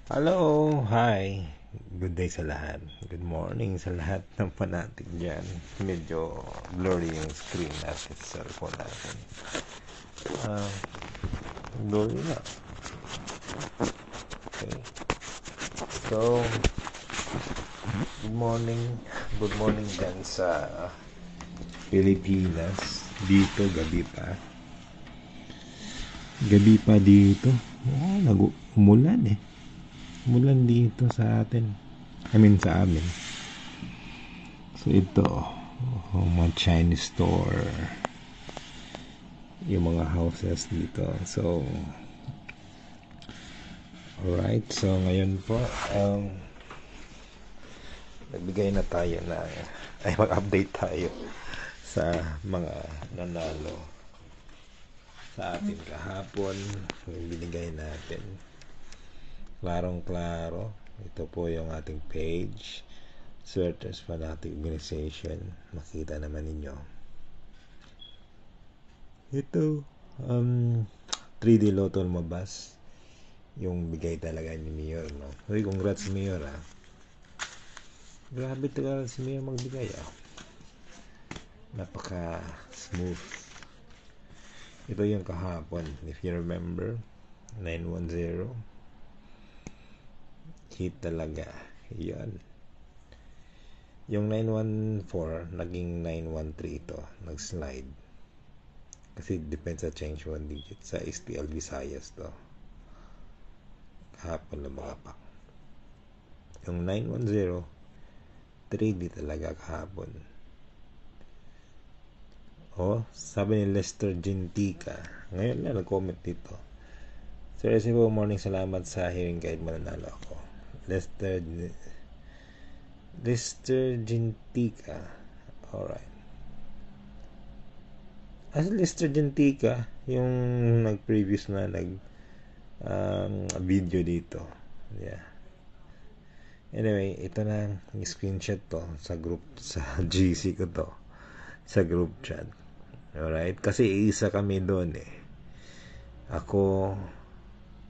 Hello, hi. Good day sa lahat. Good morning sa lahat ng fanatic dyan. Medyo blurry yung screen natin sa cellphone natin. Uh, Blurry na. Okay. So, good morning. Good morning dyan sa Pilipinas. Dito, gabi pa. Gabi pa dito. Umulan eh. Umulan dito sa atin. Sa amin. So ito, mga Chinese store, yung mga houses dito. So, alright. So ngayon po, nagbigay na tayo mag-update tayo sa mga nanalo sa atin kahapon. Yung binigay natin. Klarong-klaro. Ito po yung ating page. Swertes Fanatic Organization. Makita naman ninyo. Ito, 3D Lotto lumabas. Yung bigay talaga ni Mayor, no? Uy, congrats Mayor, ah. Grabe talaga si Mayor magbigay, ah. Napaka smooth. Ito yung kahapon, if you remember, 910. Hit talaga. Yan. Yung 914, naging 913 ito. Nag-slide. Kasi depends sa change one digit. Sa STL Visayas to. Kahapon lumapak. Yung 910, 3D talaga kahapon. Sabi ni Lester Gentica. Ngayon na nag-comment dito. Sir, good morning. Salamat sa hearing guide. Mananalo ako. Lester Gentica. Alright. Lester Gentica, yung nag-previous na video dito. Yeah. Anyway, ito na yung screenshot to sa group, sa GC ko to. Sa group chat. Alright? Kasi isa kami doon eh. Ako,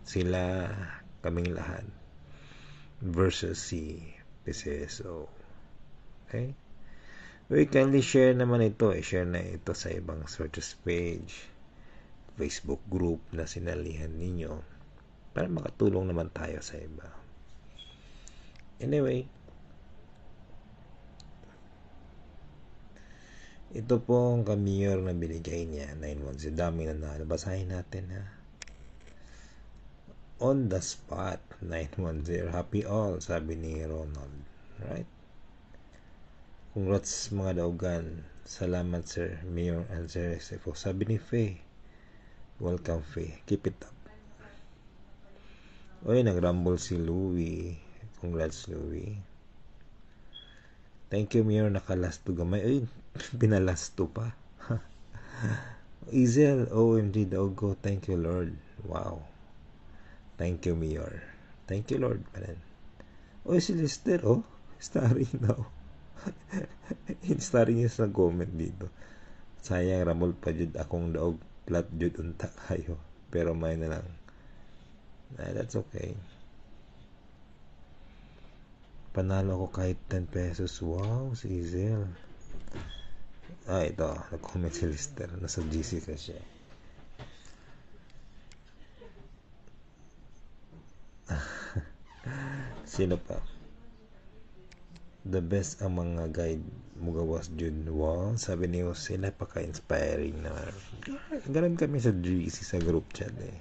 sila, kaming lahat. Versus si PCSO. Okay? We kindly share naman ito. Share na ito sa ibang searches page, Facebook group na sinalihan ninyo para makatulong naman tayo sa iba. Anyway, ito po ang kamiyor na binigay niya, 910. Dami na basahin natin, ha. On the spot, 910. Happy all, sabi ni Ronald. Right? Congrats mga daugan. Salamat Sir Mayor and Sir SFO. Sabi ni Faye. Welcome Faye. Keep it up. Oy, nagrumble si Louie. Congrats Louie. Thank you Mayor, nakalasto gamay. Oy, pinalasto pa. Izel, OMG Dogo. Thank you Lord. Wow. Thank you Mayor. Thank you Lord. Oy, si Lester, starring daw. Starring niya sa comment dito. Sayang ramol pa jud akong daog plat jud unta kayo. Pero may na lang. That's okay. Panalo ko kahit 10 pesos. Wow, si Izel. Ito. Nag-comment si Lister. Nasa GC ka siya. Sino pa? The best ang mga guide mugawas jud. Wow, sabi ni Jose, napaka-inspiring naman. Ganun kami sa GC sa group chat eh.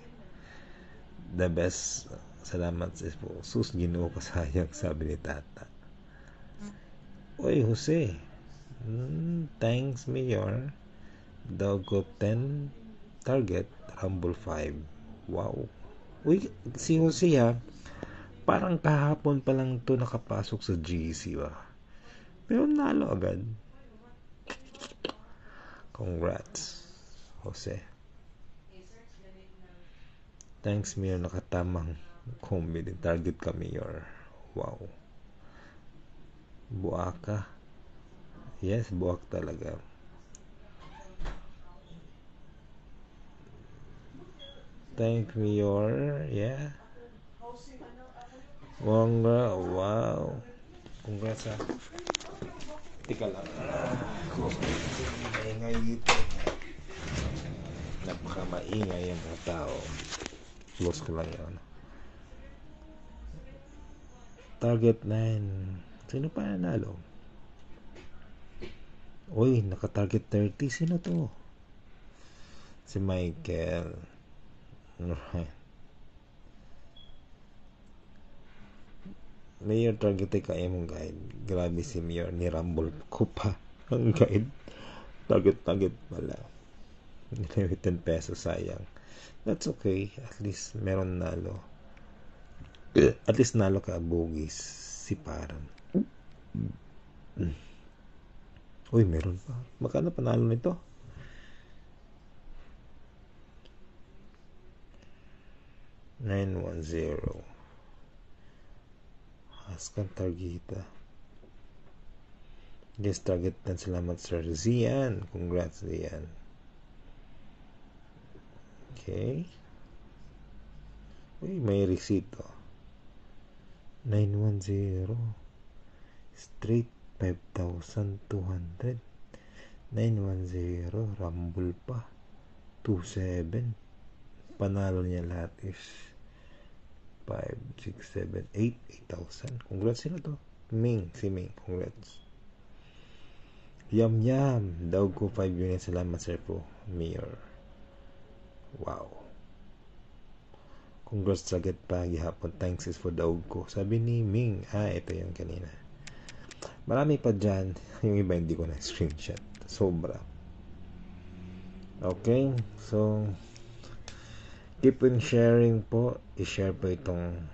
The best. Salamat sa sus, Ginoo ko sayang, sabi ni Tata. Oy, Jose. Thanks, Mayor. Dogo 10 target, Rumble 5. Wow. Uy, si Jose ha. Parang kahapon pa lang to nakapasok sa GC ba. Pero nalo agad. Congrats, Jose. Thanks, Mayor. Nakatamang comedy. Target ka, Mayor. Wow. Buaka. Yes, buak talaga. Thank Mayor. Yeah. Wow. Congrats ha. Tika lang. Maingay dito. Napaka-maingay ang mga tao. Close ko lang yun. Target 9. Sino pa nanalo? Uy, naka-target 30. Sino to? Si Michael. Alright. Mayor target kaya mong guide. Grabe si Mayor. Nirambol ko pa ang guide. Target pala. 10 pesos, sayang. That's okay. At least meron nalo. At least nalo ka bugis. Si Paran. Uy, meron pa. Magkano panalo nito? 910. Askan targeta. Yes, target dan salamat sir. Zian. Congrats, Zian. Okay. Uy, may resito. 910. Straight 5,200. 910. Rumble pa. 27. Panalo niya lahat is 5, 6, 7, 8. 8,000. Congrats sila to. Ming. Si Ming. Congrats. Yum. Daw ko 5 units. Salamat sir po. Mayor. Wow. Congrats sa get pa gihapon. Thanks is for daog ko. Sabi ni Ming. Ito yung kanina. Marami pa dyan. Yung iba hindi ko na screenshot. Sobra. Okay. So, keep on sharing po. I-share po itong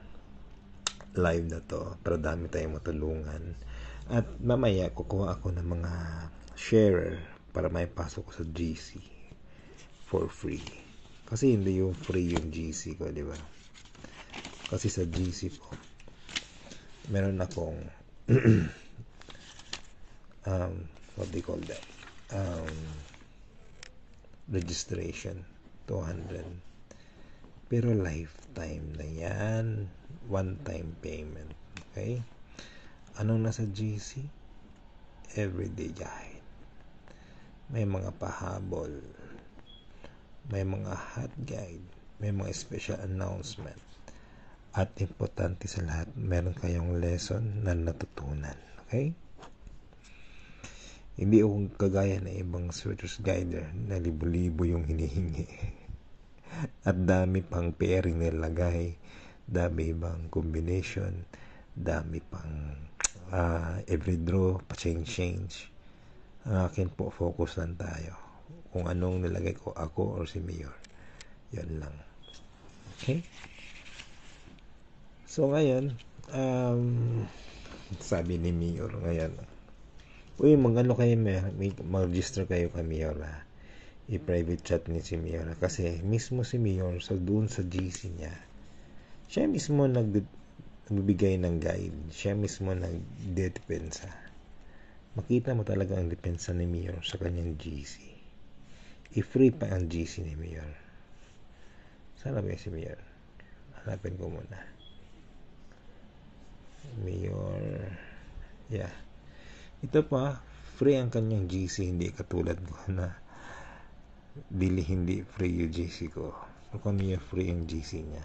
live na to para dami tayong matulungan. At mamaya kukuha ako ng mga sharer para may pasok ko sa GC for free. Kasi hindi yung free yung GC ko, di ba? Kasi sa GC po meron akong what do you call that? Registration 200. Pero lifetime na yan. One time payment. Okay? Anong nasa GC? Everyday guide. May mga pahabol. May mga hot guide. May mga special announcement. At importante sa lahat, meron kayong lesson na natutunan. Okay? Hindi ako kagaya ng ibang switchers guider na libo-libo yung hinihingi. At dami pang pairing nilagay, dami bang combination, dami pang every draw, pa-change. Ang akin po, focus lang tayo. Kung anong nilagay ko, ako or si Mayor. Yan lang. Okay? So, ngayon, sabi ni Mayor ngayon, uy, mag-ano kayo, mag-register kayo kay Mayor, i-private chat ni si Mayor. Kasi mismo si Mayor, doon sa GC niya, siya mismo nagbibigay ng guide. Siya mismo nagdedepensa. Makita mo talaga ang depensa ni Mayor sa kanyang GC. I-free pa ang GC ni Mayor. Sana ba si Mayor? Hanapin ko muna. Mayor. Yeah. Ito pa, free ang kanyang GC. Hindi katulad ko na hindi free yung GC ko. So, kanya free yung GC niya.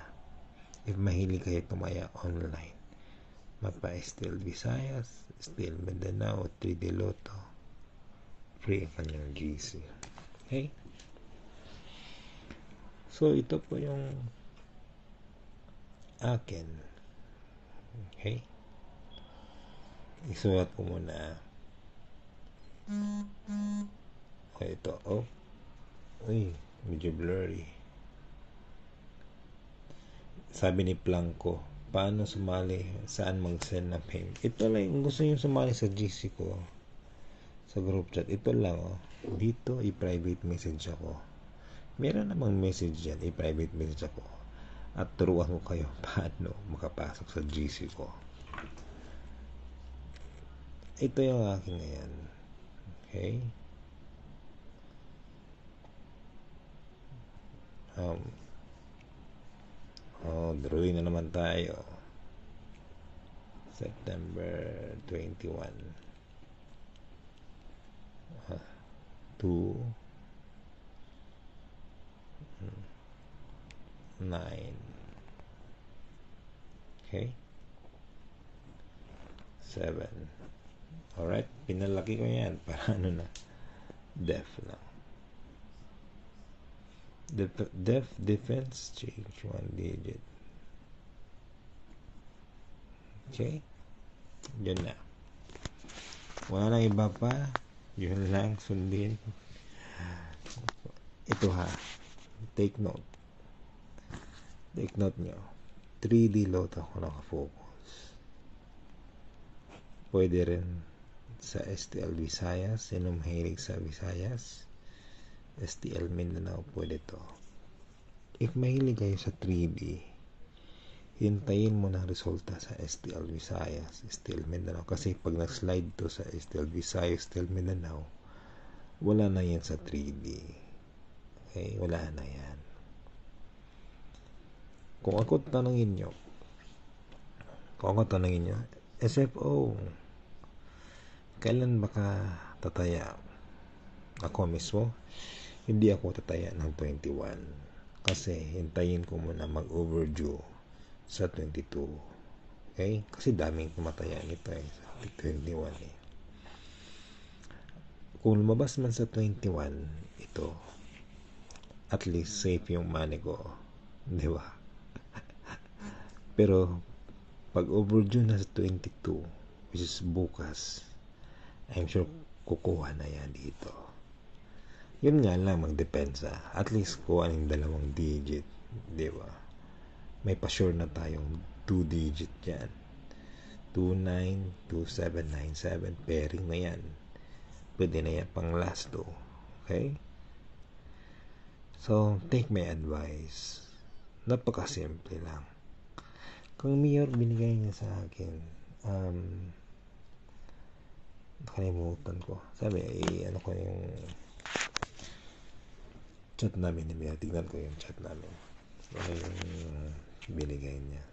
If mahilig kayo tumaya online, Mapa Still Visayas, Still Mindanao, 3D Lotto, free ang kanyang GC. Okay? So, ito po yung akin. Okay? Isulat ko muna. Okay, ito. Uy, medyo blurry. Sabi ni Blanco, paano sumali? Saan mag-send na payment? Ito lang, kung gusto nyo sumali sa GC ko, sa group chat, ito lang, dito, i-private message ako. Meron namang message dyan, i-private message ako. At turuan ko kayo paano makapasok sa GC ko. Ito yung akin ngayon. Okay? Drawing na naman tayo. September 21. 2 9. Okay, 7. Alright, pinalaki ko yan para ano na, def lang. Def defense change 1 digit. Okay, yun na, wala nang iba pa, yun lang, sundin. Ito ha, take note nyo, 3D lot ako nakafocus. Pwede rin sa STL Visayas, sinong mahilig sa Visayas, STL Mindanao, pwede to. If mahilig kayo sa 3D, hintayin mo na resulta sa STL Visayas, STL Mindanao, kasi pag nag-slide to sa STL Visayas, STL Mindanao, wala na yan sa 3D. Okay, wala na yan. Kung ako tanungin nyo, SFO, kailan baka tataya? Ako mismo, hindi ako tataya ng 21. Kasi hintayin ko muna mag-overdue sa 22. Okay? Kasi daming tumataya nito sa 21 eh. Kung lumabas man sa 21, ito, at least safe yung money ko. Di ba? Pero pag overdue na sa 22, which is bukas, I'm sure kukuha na yan dito. Yun nga lang, magdepensa. At least kuha ng 2 digit, di ba? May pa-sure na tayong 2 digit yan. 292797, pairing na yan. Pwede na yan pang last 2. Okay? So, take my advice. Napakasimple lang. Kung mayor binigay niya sa akin, nakalimutan ko. Sabi, ano ko yung chat namin ni Mayor. Tignan ko yung chat namin. Ano yung binigay niya.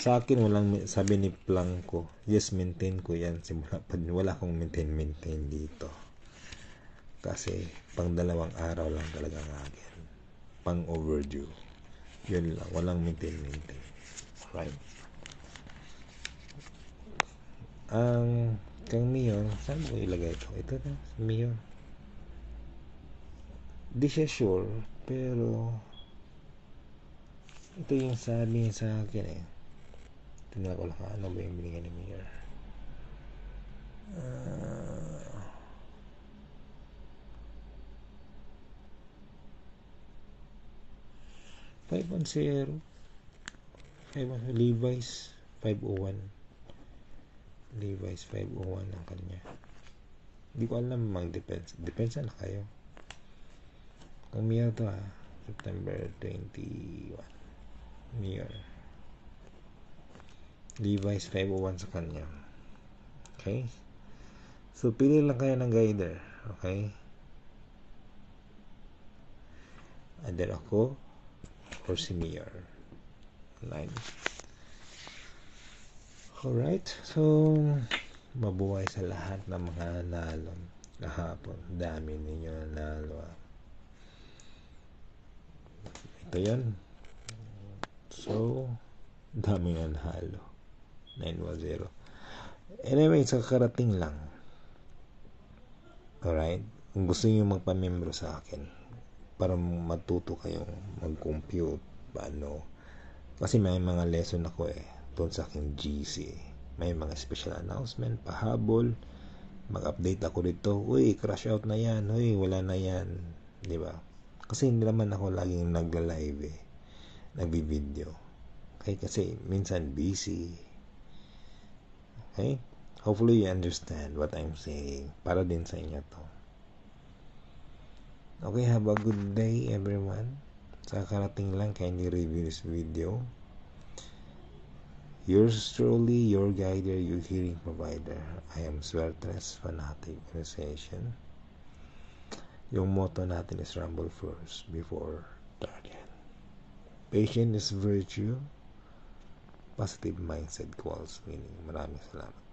Sa akin, walang, sabi ni Blanco, yes, maintain ko yan. Simula pa, wala akong maintain dito. Kasi, pang 2 araw lang talaga ng akin. Pang overdue. Yun lang, walang maintain. Right? Kang Mayor, saan ko ilagay ito? Ito na, Mayor. Di siya sure, pero ito yung sabi niya sa akin eh. Tingnan ko lang ano ba yung binigay ni Mayor. 510 Levi's 501. Levi's 501 ang kanya. Hindi ko alam mag-depends. Depends na kayo. Kung Mayor to September 21. Mayor. Levi's 501 sa kanya. Okay? So, pili lang kayo ng guider. Okay? Either ako or si Mayor. Line. Alright. So, mabuhay sa lahat ng mga nanalo kahapon. Dami ninyo nanalo. Ito yun. So, daming nanalo. 910. Anyway, sa karating lang. Alright? Kung gusto niyo magpa-membro sa akin para matuto kayong mag-compute, paano? Kasi may mga lesson ako doon sa aking GC. May mga special announcement, pahabol, mag-update ako dito. Uy, crash out na yan. Uy, wala na yan. Diba? Kasi hindi naman ako laging nagla-live nagbi-video. Okay? Kasi minsan busy. Okay? Hopefully you understand what I'm saying. Para din sa inyo to. Okay, have a good day everyone. Sa karating lang, kindly review this video. Yours truly, your guider, your hearing provider. I am Swertres Fanatic Organization. Yung motto natin is rumble first before target. Patience is virtue. Positive mindset equals winning. Maraming salamat.